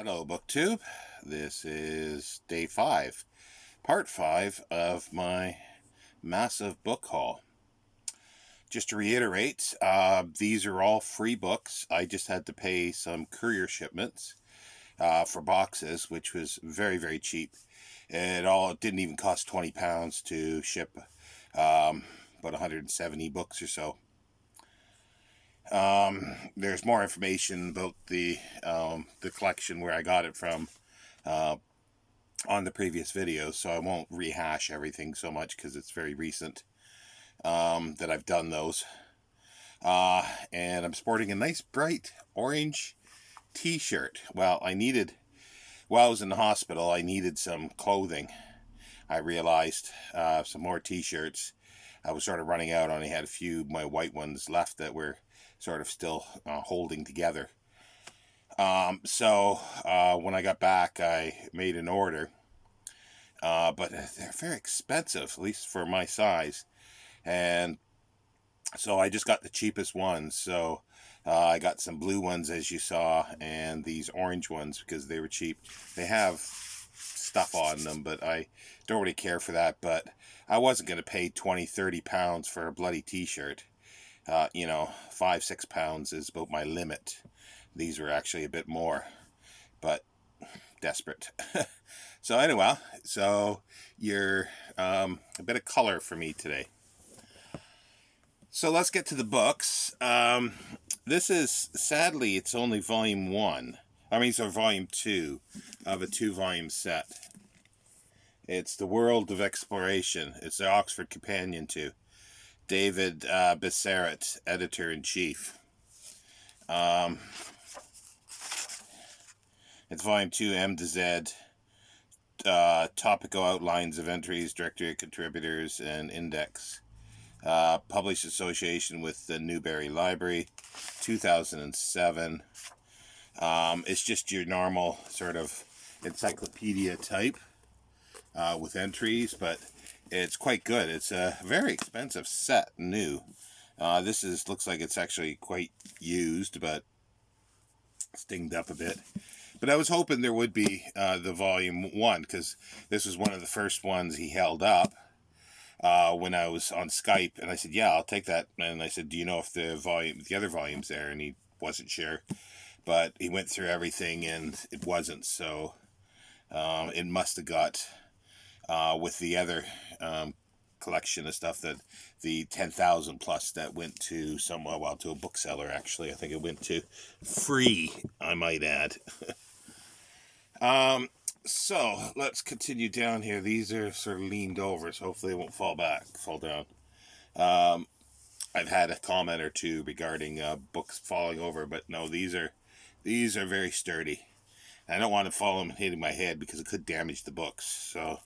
Hello, BookTube. This is day 5, part 5 of my massive book haul. Just to reiterate, these are all free books. I just had to pay some courier shipments for boxes, which was very, very cheap. It didn't even cost £20 to ship about 170 books or so. There's more information about the collection, where I got it from, on the previous videos, so I won't rehash everything so much because it's very recent that I've done those. And I'm sporting a nice bright orange t-shirt. While I was in the hospital, I needed some clothing. I realized some more t-shirts. I was sort of running out. I only had a few of my white ones left that were sort of still holding together. So when I got back, I made an order. But they're very expensive, at least for my size. And so I just got the cheapest ones. So I got some blue ones, as you saw, and these orange ones because they were cheap. They have stuff on them, but I don't really care for that. But I wasn't going to pay £20-30 for a bloody t-shirt. £5-6 is about my limit. These were actually a bit more, but desperate. So anyway, you're a bit of color for me today. So let's get to the books. This is, sadly, it's only volume 2 of a 2-volume set. It's The World of Exploration. It's the Oxford Companion to David Besseret, Editor-in-Chief. It's volume 2, M to Z. Topical outlines of entries, directory of contributors, and index. Published association with the Newberry Library, 2007. It's just your normal sort of encyclopedia type with entries, but it's quite good. It's a very expensive set, new. This looks like it's actually quite used, but it's dinged up a bit. But I was hoping there would be the volume 1, because this was one of the first ones he held up when I was on Skype, and I said, yeah, I'll take that. And I said, do you know if the other volume's there? And he wasn't sure, but he went through everything and it wasn't. So it must have got with the other collection of stuff, that the 10,000 plus that went to to a bookseller. Actually, I think it went to free, I might add. So let's continue down here. These are sort of leaned over, so hopefully they won't fall down. I've had a comment or two regarding books falling over, but no, these are very sturdy. I don't want to fall them hitting my head because it could damage the books. So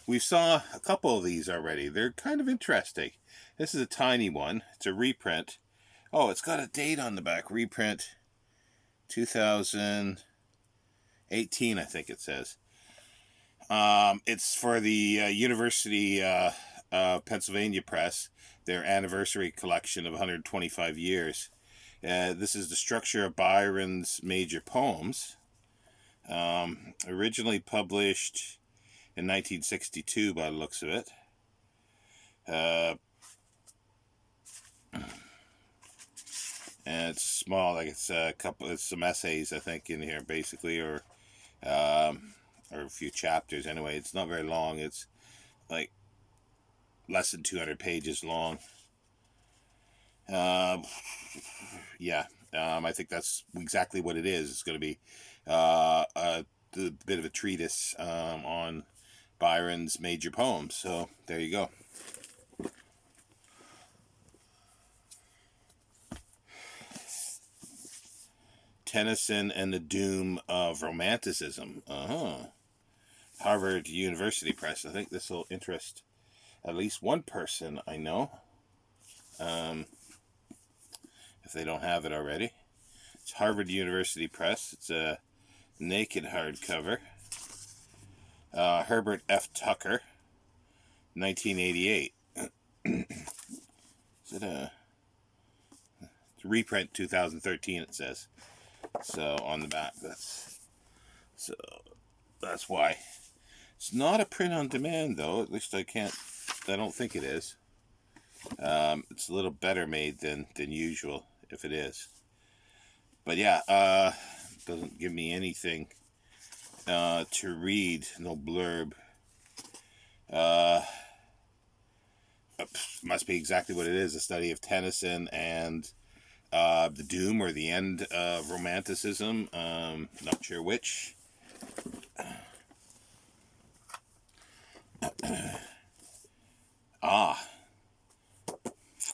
we saw a couple of these already. They're kind of interesting. This is a tiny one. It's a reprint. Oh, it's got a date on the back. Reprint 2018, I think it says. It's for the University of Pennsylvania Press, their anniversary collection of 125 years. This is the structure of Byron's major poems. Originally published in 1962 by the looks of it. And it's small, like it's some essays, I think, in here, basically, or a few chapters. Anyway, it's not very long. It's like less than 200 pages long. Yeah, I think that's exactly what it is. It's going to be a bit of a treatise on Byron's major poems. So there you go. Tennyson and the Doom of Romanticism. Harvard University Press. I think this will interest at least one person I know, if they don't have it already. It's Harvard University Press. It's a naked hardcover. Herbert F. Tucker, 1988. Is it a reprint 2013, it says. So on the back, that's why. It's not a print on demand though. At least I don't think it is. It's a little better made than usual if it is. But yeah, doesn't give me anything to read. No blurb. Must be exactly what it is. A study of Tennyson and the doom or the end of romanticism. Not sure which.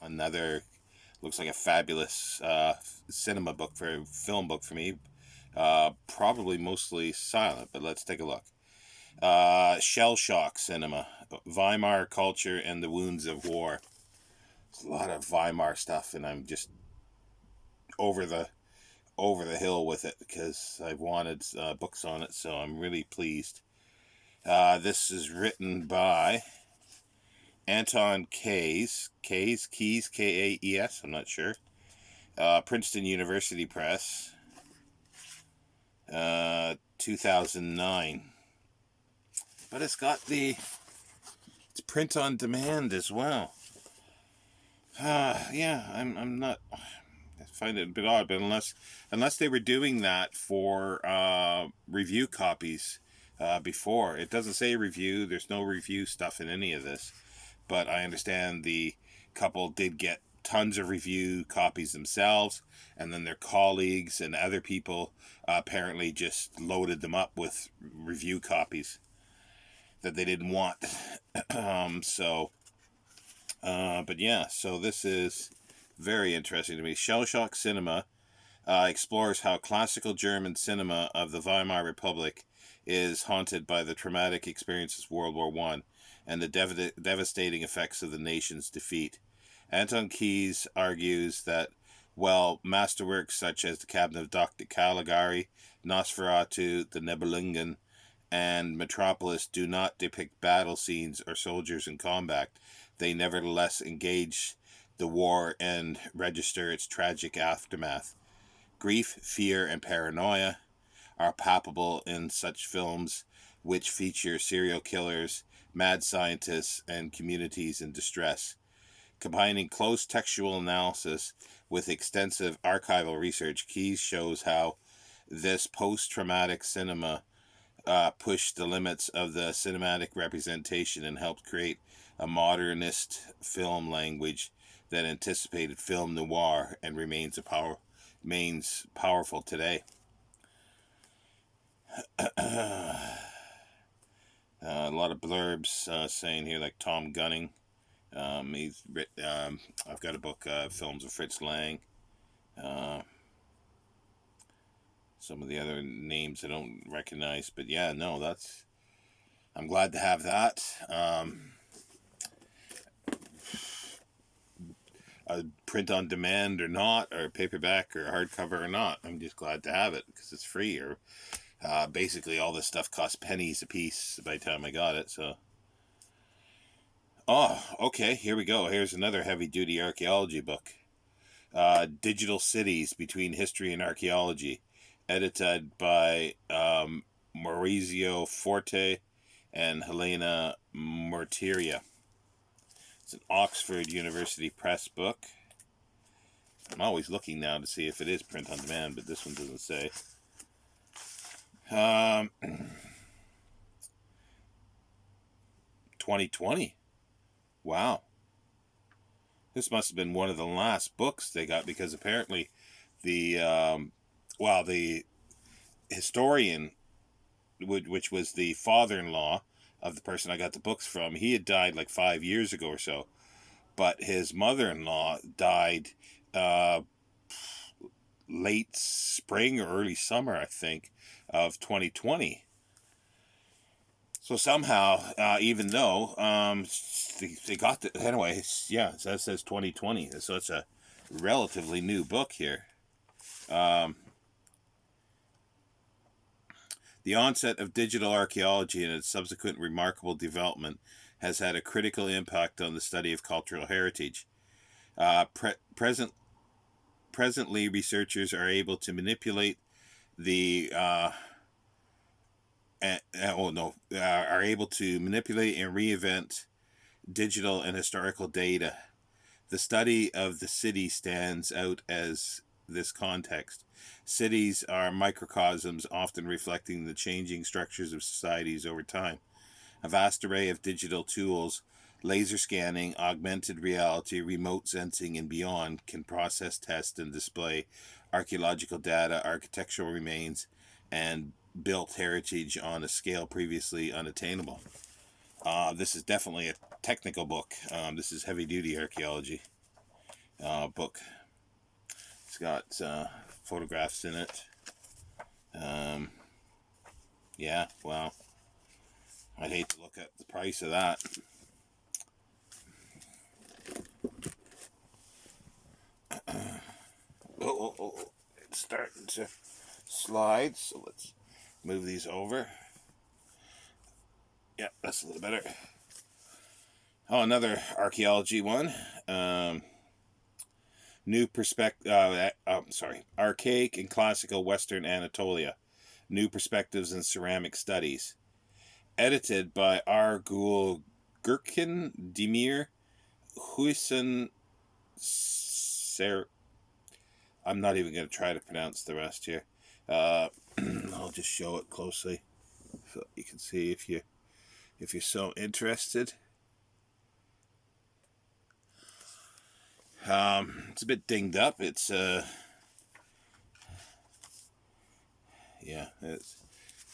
Another looks like a fabulous film book for me. Probably mostly silent, but let's take a look. Shell shock cinema, Weimar culture and the wounds of war. There's a lot of Weimar stuff, and I'm just over the hill with it because I've wanted books on it, so I'm really pleased. This is written by Anton Keyes, K-A-E-S, I'm not sure. Princeton University Press, 2009. But it's it's print on demand as well. Yeah, I'm not. I find it a bit odd, but unless they were doing that for review copies before, it doesn't say review. There's no review stuff in any of this, but I understand the couple did get tons of review copies themselves, and then their colleagues and other people apparently just loaded them up with review copies that they didn't want. But yeah, so this is very interesting to me. Shell Shock Cinema explores how classical German cinema of the Weimar Republic is haunted by the traumatic experiences of World War I and the devastating effects of the nation's defeat. Anton Keyes argues that while masterworks such as The Cabinet of Dr. Caligari, Nosferatu, The Nibelungen, and Metropolis do not depict battle scenes or soldiers in combat, they nevertheless engage the war and register its tragic aftermath. Grief, fear, and paranoia are palpable in such films which feature serial killers, mad scientists, and communities in distress. Combining close textual analysis with extensive archival research, Keyes shows how this post-traumatic cinema pushed the limits of the cinematic representation and helped create a modernist film language that anticipated film noir and remains powerful today. A lot of blurbs saying here, like Tom Gunning. He's written. I've got a book, Films of Fritz Lang. Some of the other names I don't recognize, but yeah, no, I'm glad to have that. Print on demand or not, or paperback or hardcover or not, I'm just glad to have it because it's free. Or basically all this stuff cost pennies a piece by the time I got it. So, okay, here we go. Here's another heavy-duty archaeology book. Digital Cities Between History and Archaeology, edited by Maurizio Forte and Helena Mortiria. It's an Oxford University Press book. I'm always looking now to see if it is print on demand, but this one doesn't say. 2020. Wow. This must have been one of the last books they got, because apparently the historian, which was the father-in-law of the person I got the books from, he had died like 5 years ago or so. But his mother-in-law died late spring or early summer, I think, of 2020. So somehow, even though they got the, anyway, yeah, so that says 2020. So it's a relatively new book here. The onset of digital archaeology and its subsequent remarkable development has had a critical impact on the study of cultural heritage. Presently, researchers are able to manipulate the are able to manipulate and reinvent digital and historical data. The study of the city stands out as this context. Cities are microcosms, often reflecting the changing structures of societies over time. A vast array of digital tools, laser scanning, augmented reality, remote sensing, and beyond, can process, test, and display archaeological data, architectural remains, and built heritage on a scale previously unattainable. This is definitely a technical book. This is heavy-duty archaeology book. It's got photographs in it. Yeah, well, I'd hate to look at the price of that. It's starting to slide, so let's move these over. Yeah, that's a little better. Oh, another archaeology one. New perspective. Archaic and classical Western Anatolia. New perspectives in ceramic studies. Edited by R. Gul Gurkin, Demir, Huisen, I'm not even going to try to pronounce the rest here. I'll just show it closely so you can see if you're so interested. It's a bit dinged up. It's it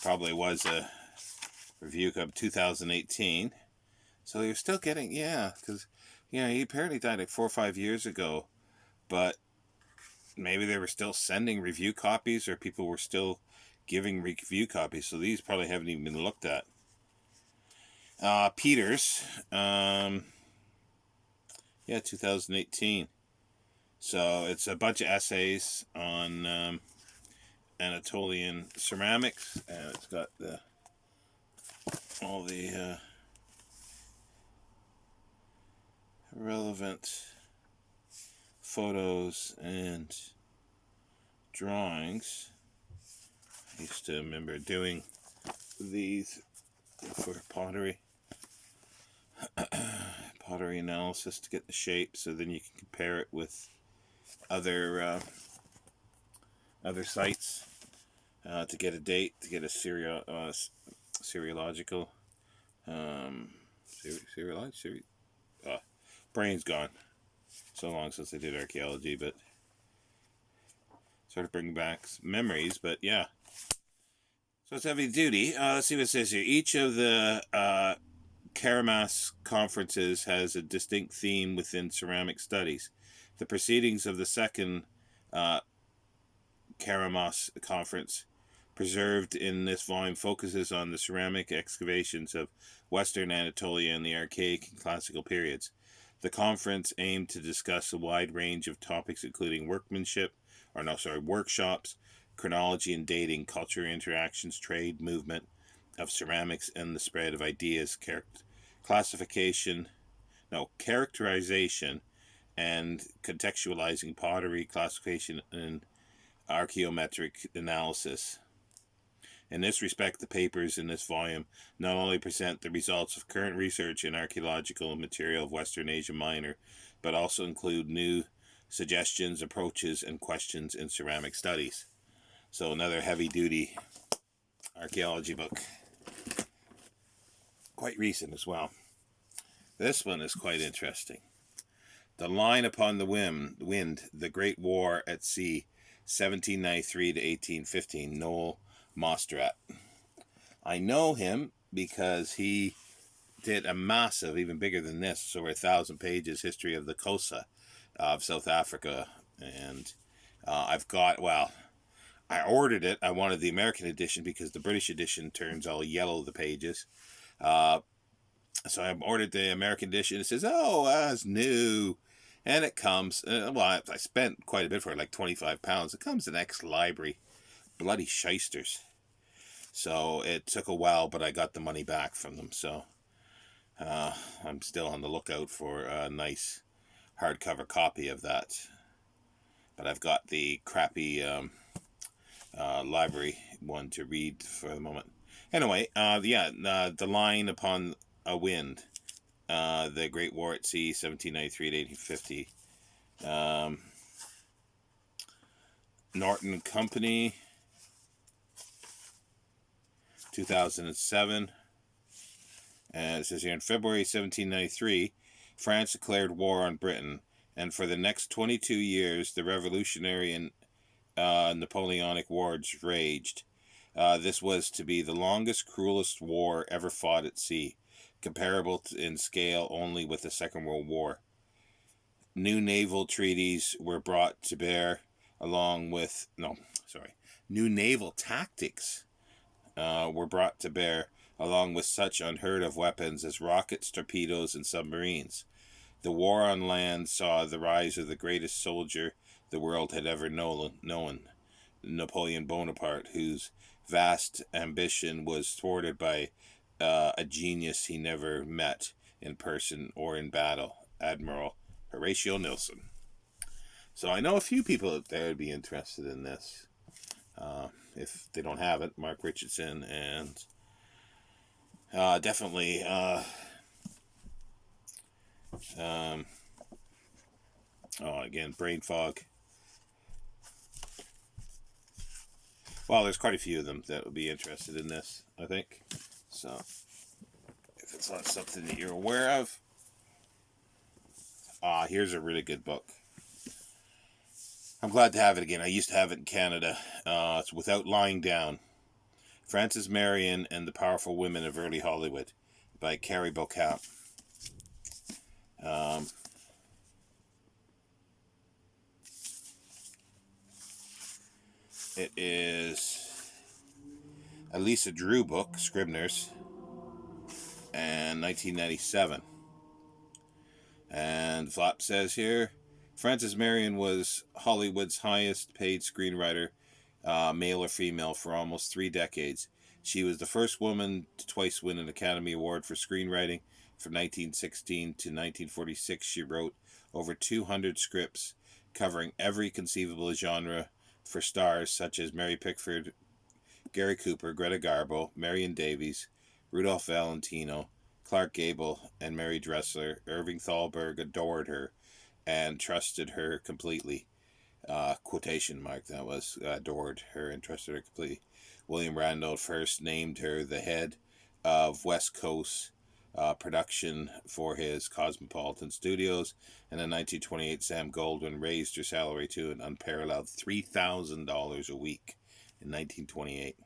probably was a review of 2018. So you're still getting, because he apparently died like 4 or 5 years ago, but maybe they were still sending review copies, or people were still giving review copies, so these probably haven't even been looked at. Peters, 2018. So it's a bunch of essays on Anatolian ceramics, and it's got all the relevant photos and drawings. I used to remember doing these for pottery analysis to get the shape, so then you can compare it with other sites to get a date, to get a seriological brain's gone. So long since I did archaeology, but sort of bring back memories. But yeah, so it's heavy duty. Let's see what it says here. Each of the Karamas conferences has a distinct theme within ceramic studies. The proceedings of the second Karamas conference, preserved in this volume, focuses on the ceramic excavations of Western Anatolia in the Archaic and Classical periods. The conference aimed to discuss a wide range of topics, including workshops, chronology and dating, cultural interactions, trade, movement of ceramics, and the spread of ideas, characterization, and contextualizing pottery, classification, and archaeometric analysis. In this respect, the papers in this volume not only present the results of current research in archaeological material of Western Asia Minor, but also include new suggestions, approaches, and questions in ceramic studies. So another heavy-duty archaeology book. Quite recent as well. This one is quite interesting. The Line Upon the Wind, The Great War at Sea, 1793 to 1815, Noel Mostrat. I know him because he did a massive, even bigger than this, over 1,000 pages, history of the Xhosa of South Africa. And I ordered it. I wanted the American edition because the British edition turns all yellow, the pages. So I ordered the American edition. It says, that's new. And it comes, I spent quite a bit for it, like £25. It comes in ex-library. Bloody shysters. So it took a while, but I got the money back from them. So I'm still on the lookout for a nice hardcover copy of that. But I've got the crappy library one to read for the moment. Anyway, The Line Upon a Wind, The Great War at Sea, 1793 to 1850. Norton Company, 2007. And it says here, in February 1793, France declared war on Britain, and for the next 22 years, the Revolutionary and Napoleonic Wars raged. This was to be the longest, cruelest war ever fought at sea, comparable in scale only with the Second World War. New naval treaties were brought to bear new naval tactics were brought to bear along with such unheard of weapons as rockets, torpedoes, and submarines. The war on land saw the rise of the greatest soldier the world had ever known, Napoleon Bonaparte, whose vast ambition was thwarted by a genius he never met in person or in battle, Admiral Horatio Nelson. So I know a few people out there would be interested in this. If they don't have it, Mark Richardson, and definitely again, brain fog. Well, there's quite a few of them that would be interested in this, I think. So, if it's not something that you're aware of, here's a really good book. I'm glad to have it again. I used to have it in Canada. It's Without Lying Down. Frances Marion and the Powerful Women of Early Hollywood by Carrie, Beaucoup. It is a Lisa Drew book, Scribner's, and 1997. And Flop says here, Frances Marion was Hollywood's highest paid screenwriter, male or female, for almost 3 decades. She was the first woman to twice win an Academy Award for screenwriting. From 1916 to 1946, she wrote over 200 scripts covering every conceivable genre for stars such as Mary Pickford, Gary Cooper, Greta Garbo, Marion Davies, Rudolph Valentino, Clark Gable, and Mary Dressler. Irving Thalberg adored her and trusted her completely. Quotation mark, that was, adored her and trusted her completely. William Randolph first named her the head of West Coast production for his Cosmopolitan Studios, and in 1928 Sam Goldwyn raised her salary to an unparalleled $3,000 a week in 1928.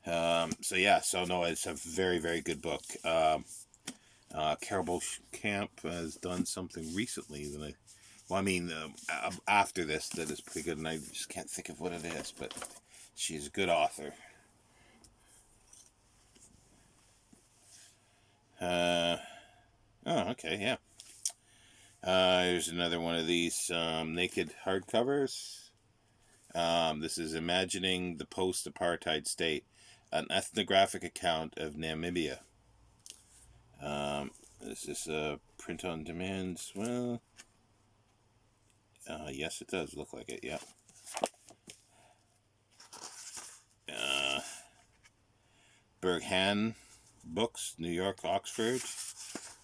It's a very, very good book. Carol Camp has done something recently that after this, that is pretty good, and I just can't think of what it is, but she's a good author. Okay, yeah. Here's another one of these naked hardcovers. This is Imagining the Post-Apartheid State, an ethnographic account of Namibia. Is this a print on demand as well? Yes, it does look like it, yeah. Berghan Books, New York, Oxford.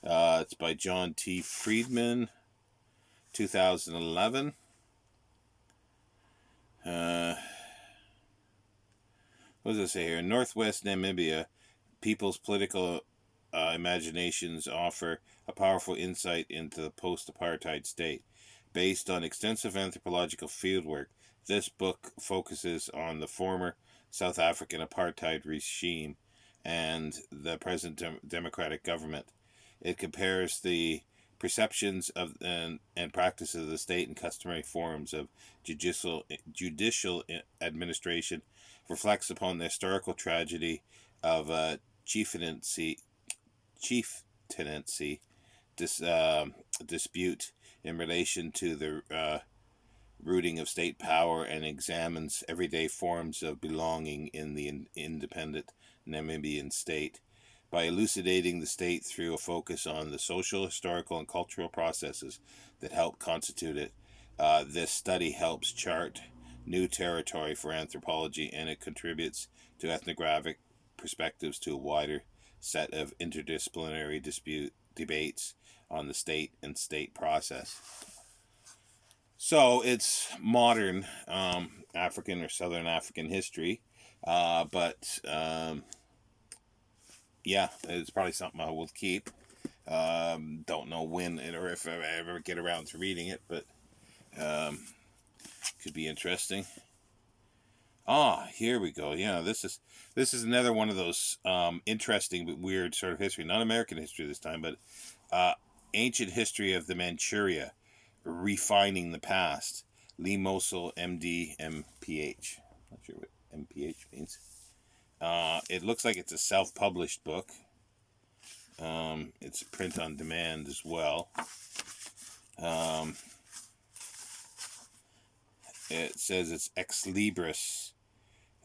It's by John T. Friedman, 2011. What does it say here? Northwest Namibia, people's political imaginations offer a powerful insight into the post-apartheid state. Based on extensive anthropological fieldwork, this book focuses on the former South African apartheid regime and the present democratic government. It compares the perceptions of and practices of the state and customary forms of judicial administration, reflects upon the historical tragedy of chieftaincy dispute in relation to the rooting of state power, and examines everyday forms of belonging in the independent Namibian state. By elucidating the state through a focus on the social, historical, and cultural processes that help constitute it, this study helps chart new territory for anthropology, and it contributes to ethnographic perspectives to a wider set of interdisciplinary debates on the state and state process. So it's modern African or Southern African history, but yeah, it's probably something I will keep. Don't know when or if I ever get around to reading it, but could be interesting. Here we go. Yeah, this is another one of those interesting but weird sort of history. Not American history this time, but ancient history of the Manchuria, refining the past. Lee Mosul, MD, MPH. Not sure what MPH means. It looks like it's a self-published book. It's print on demand as well. It says it's ex libris.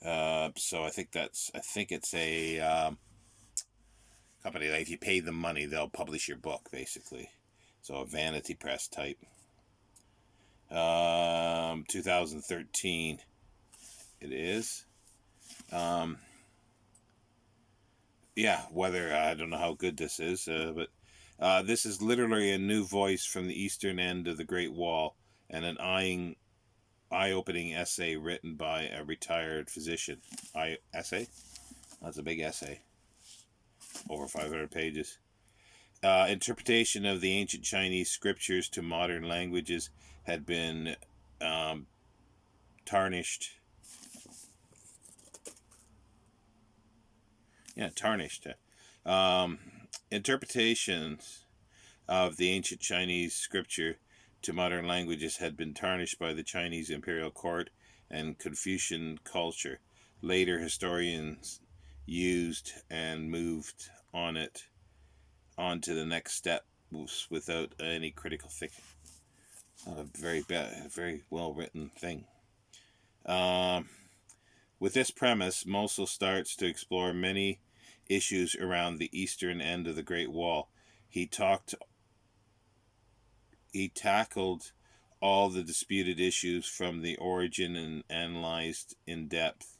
So I think it's a company that if you pay them money, they'll publish your book, basically. So a vanity press type. 2013 it is. Yeah, whether I don't know how good this is, but this is literally a new voice from the eastern end of the Great Wall, and an eye-opening essay written by a retired physician. Essay? That's a big essay. Over 500 pages. Interpretation of the ancient Chinese scriptures to modern languages had been tarnished. Yeah, tarnished. Interpretations of the ancient Chinese scripture to modern languages had been tarnished by the Chinese imperial court and Confucian culture. Later historians used and moved on to the next step without any critical thinking. Not a very well written thing. With this premise, Mosul starts to explore many issues around the eastern end of the Great Wall. He tackled all the disputed issues from the origin and analyzed in depth.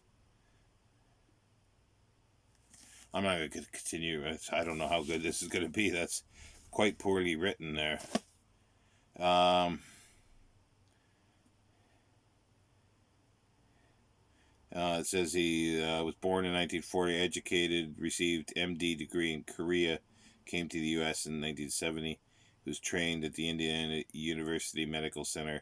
I'm not going to continue. I don't know how good this is going to be. That's quite poorly written there. It says he was born in 1940, educated, received MD degree in Korea, came to the U.S. in 1970. He was trained at the Indiana University Medical Center.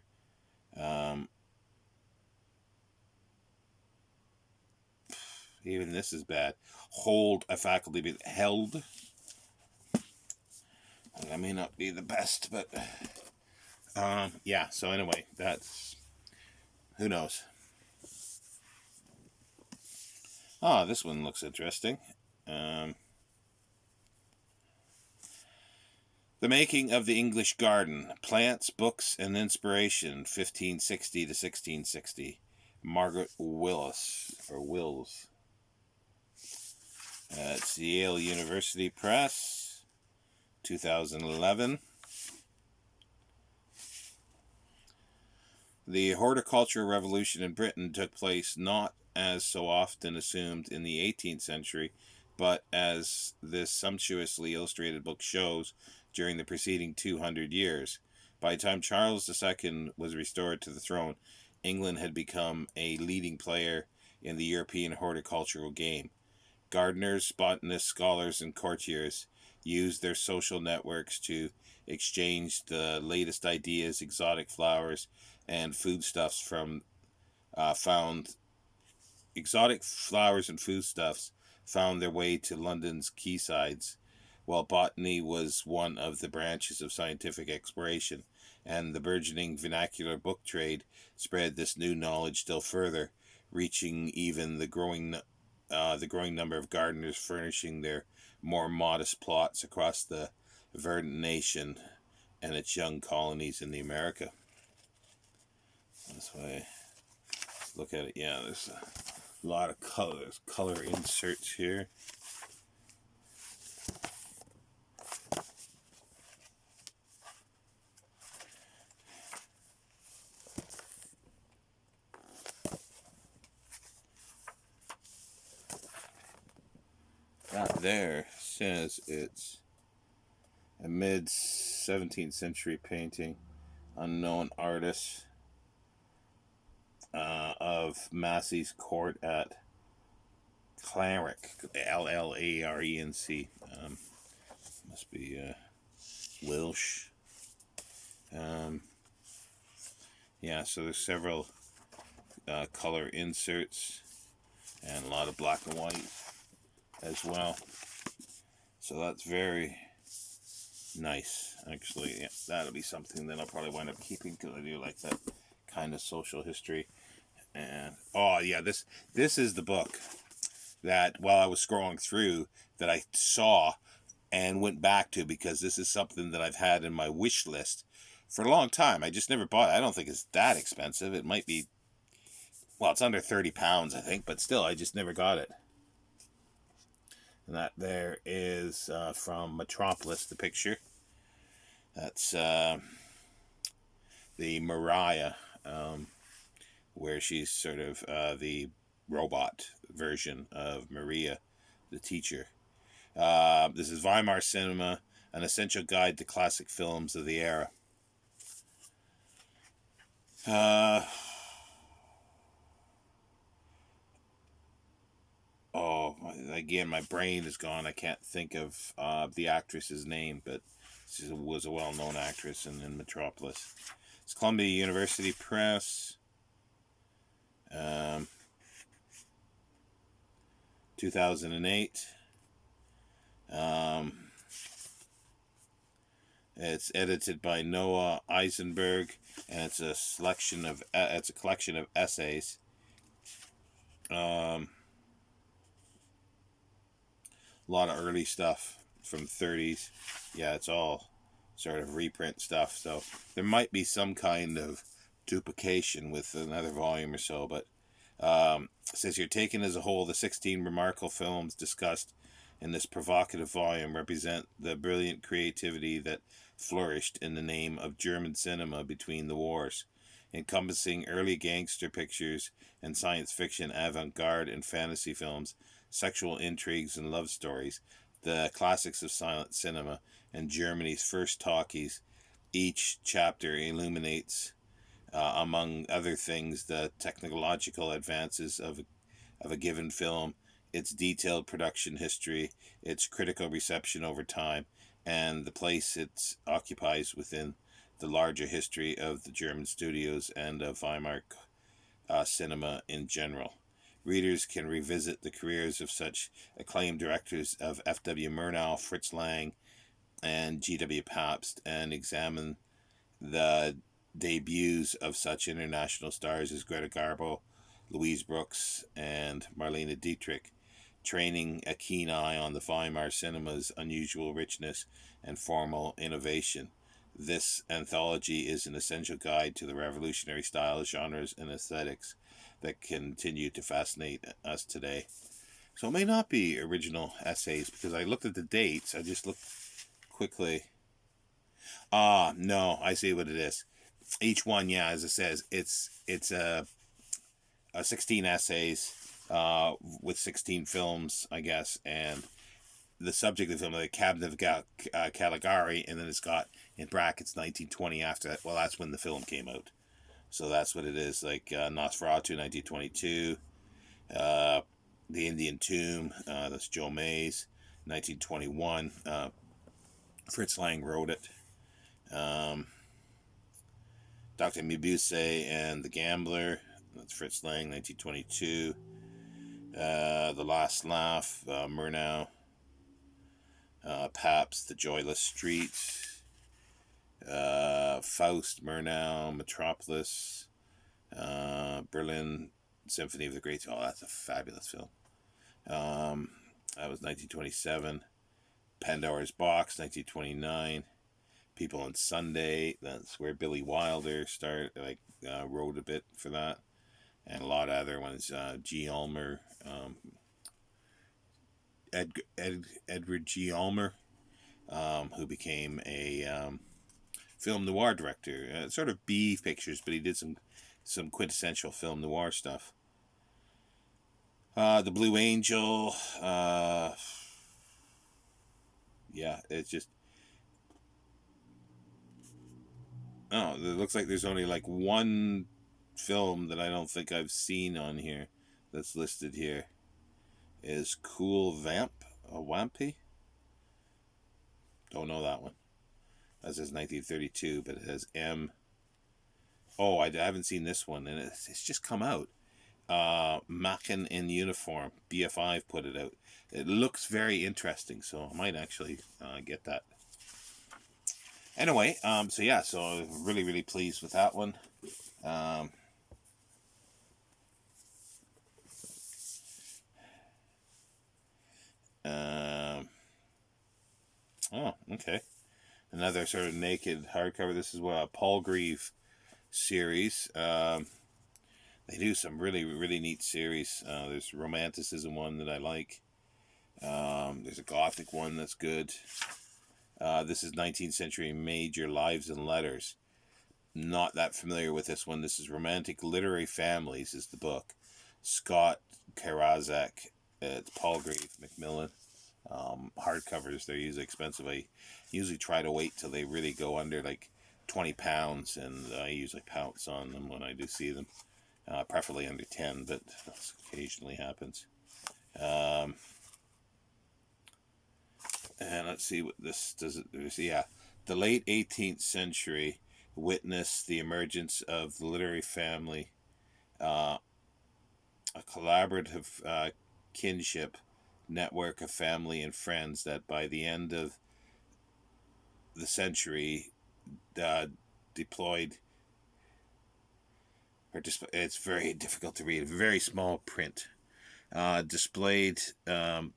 Even this is bad. Hold a faculty, but held. That may not be the best, but yeah. So anyway, that's, who knows. This one looks interesting. The Making of the English Garden, Plants, Books, and Inspiration, 1560 to 1660. Margaret Wills. It's Yale University Press, 2011. The horticultural revolution in Britain took place not, as so often assumed, in the 18th century, but, as this sumptuously illustrated book shows, during the preceding 200 years. By the time Charles II was restored to the throne, England had become a leading player in the European horticultural game. Gardeners, botanists, scholars, and courtiers used their social networks to exchange the latest ideas, exotic flowers, and foodstuffs found their way to London's quaysides, while botany was one of the branches of scientific exploration, and the burgeoning vernacular book trade spread this new knowledge still further, reaching even the growing number of gardeners furnishing their more modest plots across the verdant nation and its young colonies in the America. That's why, look at it. Yeah, there's a lot of color inserts here. That there says it's a mid-17th century painting, unknown artist, of Massey's court at Clarenc, Llarenc. Must be Welsh. Yeah, so there's several color inserts and a lot of black and white as well. So that's very nice, actually. Yeah, that'll be something that I'll probably wind up keeping because I do like that kind of social history. And oh yeah, this is the book that while I was scrolling through that I saw and went back to, because this is something that I've had in my wish list for a long time. I just never bought it. I don't think it's that expensive. It might be, well, it's under £30, I think, but still, I just never got it. And that there is from Metropolis, the picture. That's the Mariah, where she's sort of the robot version of Maria, the teacher. This is Weimar Cinema, an essential guide to classic films of the era. Oh, again, my brain is gone. I can't think of the actress's name, but she was a well-known actress in Metropolis. It's Columbia University Press. 2008. It's edited by Noah Eisenberg, and it's a collection of essays. A lot of early stuff from 30s. Yeah, it's all sort of reprint stuff, so there might be some kind of duplication with another volume or so, but it says here, taken as a whole, the 16 remarkable films discussed in this provocative volume represent the brilliant creativity that flourished in the name of German cinema between the wars, encompassing early gangster pictures and science fiction, avant-garde and fantasy films, sexual intrigues and love stories, the classics of silent cinema, and Germany's first talkies. Each chapter illuminates, among other things, the technological advances of a given film, its detailed production history, its critical reception over time, and the place it occupies within the larger history of the German studios and of Weimar cinema in general. Readers can revisit the careers of such acclaimed directors of F.W. Murnau, Fritz Lang, and G.W. Pabst, and examine the debuts of such international stars as Greta Garbo, Louise Brooks, and Marlene Dietrich, training a keen eye on the Weimar cinema's unusual richness and formal innovation. This anthology is an essential guide to the revolutionary styles, genres, and aesthetics that continue to fascinate us today. So it may not be original essays, because I looked at the dates. I just looked quickly. No, I see what it is. Each one, yeah, as it says, it's 16 essays with 16 films, I guess, and the subject of the film, the Cabinet of Caligari, and then it's got in brackets 1920 after that. Well, that's when the film came out. So that's what it is, like Nosferatu, 1922, The Indian Tomb, that's Joe Mays, 1921. Fritz Lang wrote it. Dr. Mabuse and the Gambler, that's Fritz Lang, 1922. The Last Laugh, Murnau. Pabst, The Joyless Street. Faust, Murnau. Metropolis. Berlin Symphony of the Great. Oh, that's a fabulous film. That was 1927. Pandora's Box, 1929. People on Sunday, that's where Billy Wilder wrote a bit for that, and a lot of other ones. G. Ulmer, Edward G. Ulmer, who became a film noir director, sort of B pictures, but he did some quintessential film noir stuff. The Blue Angel, yeah, it's just, oh, it looks like there's only like one film that I don't think I've seen on here that's listed here. Is Cool Vamp a Wampy? Don't know that one. That says 1932, but it has M. Oh, I haven't seen this one, and it's just come out. Machen in Uniform. BFI put it out. It looks very interesting, so I might actually get that. Anyway, so yeah, so really, really pleased with that one. Um, um, oh, okay. Another sort of naked hardcover. This is what a Paul Grieve series. They do some really, really neat series. There's Romanticism one that I like. There's a Gothic one that's good. This is 19th Century Major Lives and Letters. Not that familiar with this one. This is Romantic Literary Families is the book. Scott Karazak. It's Paul Grieve, Macmillan. Hardcovers, they're usually expensive. I usually try to wait till they really go under like £20, and I usually pounce on them when I do see them. Preferably under 10, but that occasionally happens. And let's see what this does. Yeah, the late 18th century witnessed the emergence of the literary family, a collaborative kinship network of family and friends that by the end of the century deployed, or it's very difficult to read, very small print, displayed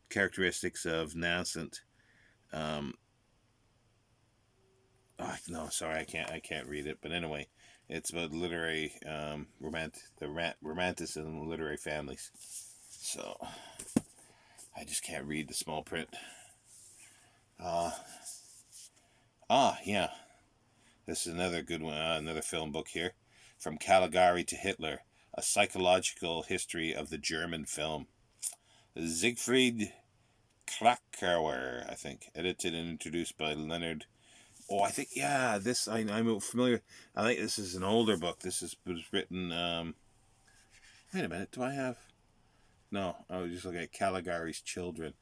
characteristics of nascent. No, sorry, I can't read it. But anyway, it's about literary romanticism, literary families. So I just can't read the small print. Yeah, this is another good one. Another film book here, From Caligari to Hitler: A Psychological History of the German Film. Siegfried Krakauer, I think, edited and introduced by Leonard. Oh, I think, yeah, this, I'm familiar. I think this is an older book. This was written, wait a minute, do I have? No, I was just looking at Caligari's Children.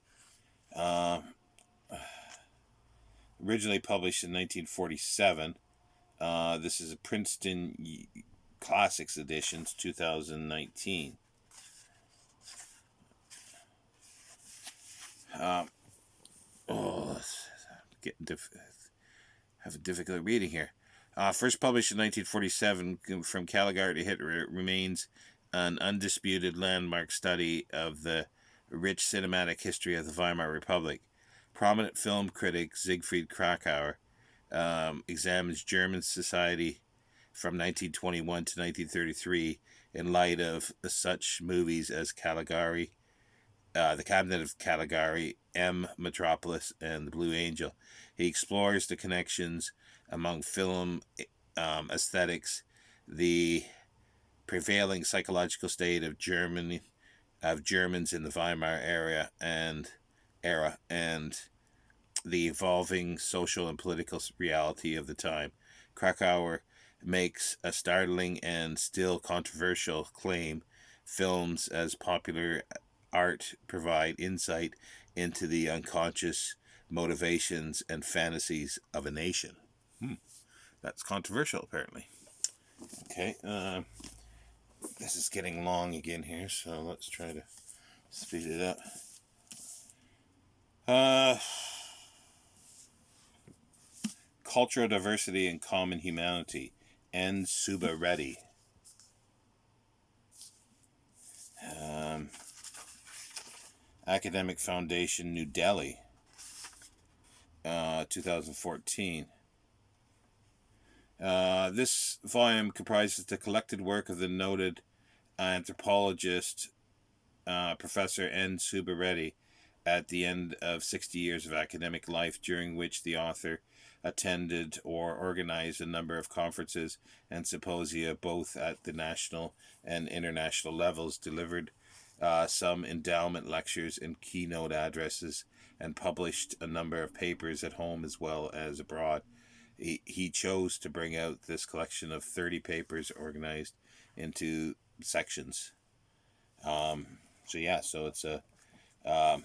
Originally published in 1947. This is a Princeton Classics Editions, 2019. Have a difficult reading here. First published in 1947, From Caligari to Hitler, remains an undisputed landmark study of the rich cinematic history of the Weimar Republic. Prominent film critic Siegfried Krakauer examines German society from 1921 to 1933 in light of such movies as Caligari, The Cabinet of Caligari, M. Metropolis, and The Blue Angel. He explores the connections among film aesthetics, the prevailing psychological state of Germans in the Weimar era, and the evolving social and political reality of the time. Krakauer makes a startling and still controversial claim: films as popular art provide insight into the unconscious motivations and fantasies of a nation. That's controversial, apparently. Okay, this is getting long again here, so let's try to speed it up. Cultural Diversity and Common Humanity, N. Suba Reddy. Academic Foundation, New Delhi, 2014. This volume comprises the collected work of the noted anthropologist Professor N. Suba Reddy at the end of 60 years of academic life, during which the author attended or organized a number of conferences and symposia, both at the national and international levels, delivered some endowment lectures and keynote addresses, and published a number of papers at home as well as abroad. He chose to bring out this collection of 30 papers organized into sections. So yeah, so it's a an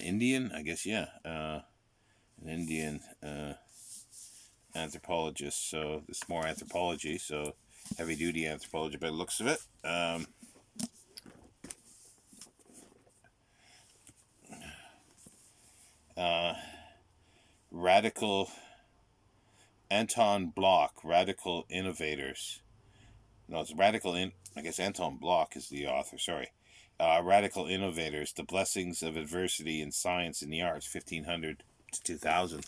Indian, I guess, yeah, an Indian anthropologist. So this is more anthropology, so heavy duty anthropology by the looks of it. Radical Anton Bloch, Radical Innovators. No, it's I guess Anton Bloch is the author. Sorry. Radical Innovators: The Blessings of Adversity in Science and the Arts, 1500 to 2000.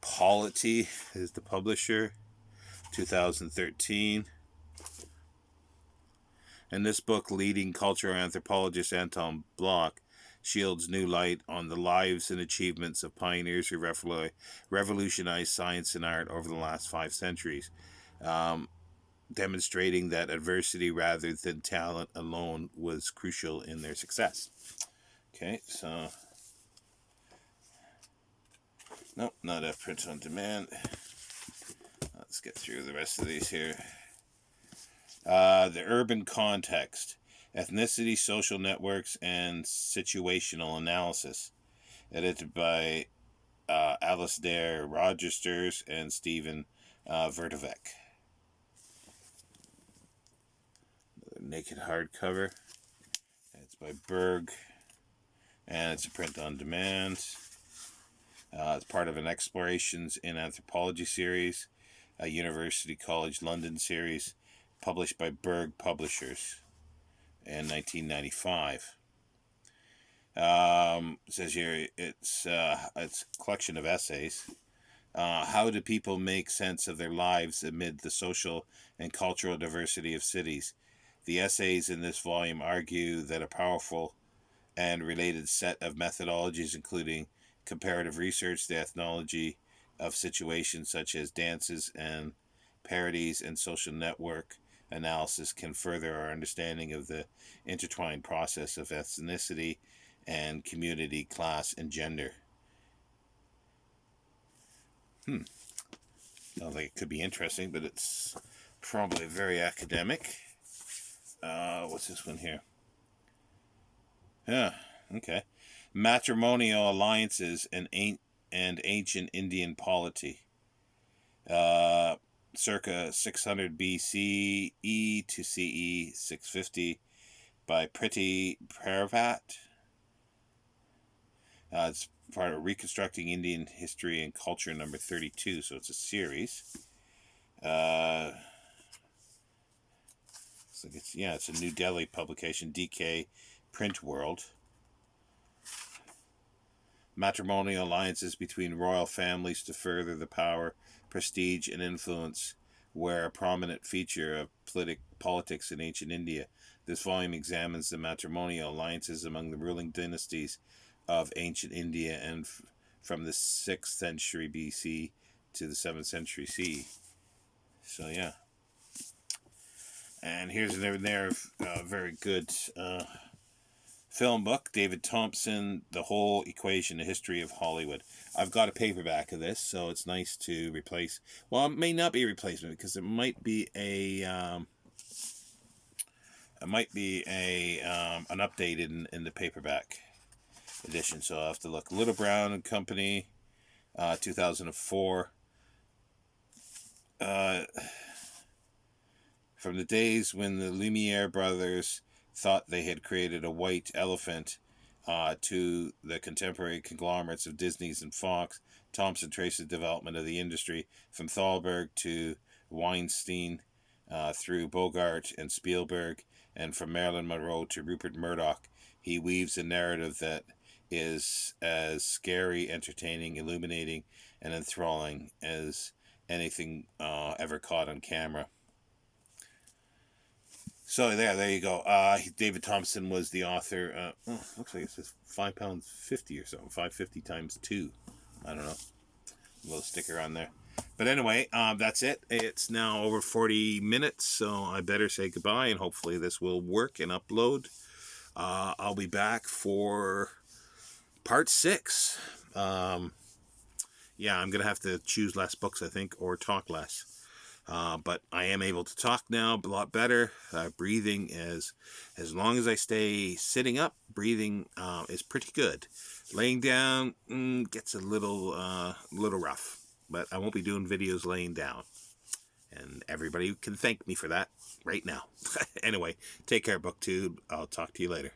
Polity is the publisher, 2013. In this book, leading cultural anthropologist Anton Bloch shields new light on the lives and achievements of pioneers who revolutionized science and art over the last 5 centuries, demonstrating that adversity rather than talent alone was crucial in their success. Okay, so... Nope, not a print on demand. Let's get through the rest of these here. The Urban Context: Ethnicity, Social Networks, and Situational Analysis. Edited by Alasdair Rogers and Stephen Vertovec. Naked hardcover. It's by Berg, and it's a print on demand. It's part of an Explorations in Anthropology series, a University College London series, published by Berg Publishers in 1995. It says here it's a collection of essays. How do people make sense of their lives amid the social and cultural diversity of cities? The essays in this volume argue that a powerful and related set of methodologies, including comparative research, the ethnology of situations such as dances and parodies, and social network analysis, can further our understanding of the intertwined process of ethnicity and community, class, and gender. Sounds like it could be interesting, but it's probably very academic. What's this one here? Yeah, okay. Matrimonial Alliances and Ancient Indian Polity. Circa 600 BCE to CE 650 by Priti Prervat. It's part of Reconstructing Indian History and Culture number 32, so it's a series. So it's a New Delhi publication, DK Print World. Matrimonial alliances between royal families to further the power, prestige, and influence were a prominent feature of politics in ancient India. This volume examines the matrimonial alliances among the ruling dynasties of ancient India and from the 6th century BC to the 7th century CE. So yeah. And here's another very good film book, David Thompson, The Whole Equation, A History of Hollywood. I've got a paperback of this, so it's nice to replace. Well, it may not be a replacement because it might be an update in the paperback edition. So I'll have to look. Little Brown and Company, 2004. From the days when the Lumiere brothers thought they had created a white elephant to the contemporary conglomerates of Disney's and Fox, Thompson traced the development of the industry from Thalberg to Weinstein, through Bogart and Spielberg, and from Marilyn Monroe to Rupert Murdoch. He weaves a narrative that is as scary, entertaining, illuminating, and enthralling as anything ever caught on camera. So there you go. David Thompson was the author. Looks like it says £5.50 or something. $5.50 times 2. I don't know. little sticker on there. But anyway, that's it. It's now over 40 minutes, so I better say goodbye, and hopefully this will work and upload. I'll be back for part 6. Yeah, I'm going to have to choose less books, I think, or talk less. But I am able to talk now a lot better. Breathing is, as long as I stay sitting up, breathing is pretty good. Laying down gets a little rough, but I won't be doing videos laying down. And everybody can thank me for that right now. Anyway, take care, BookTube. I'll talk to you later.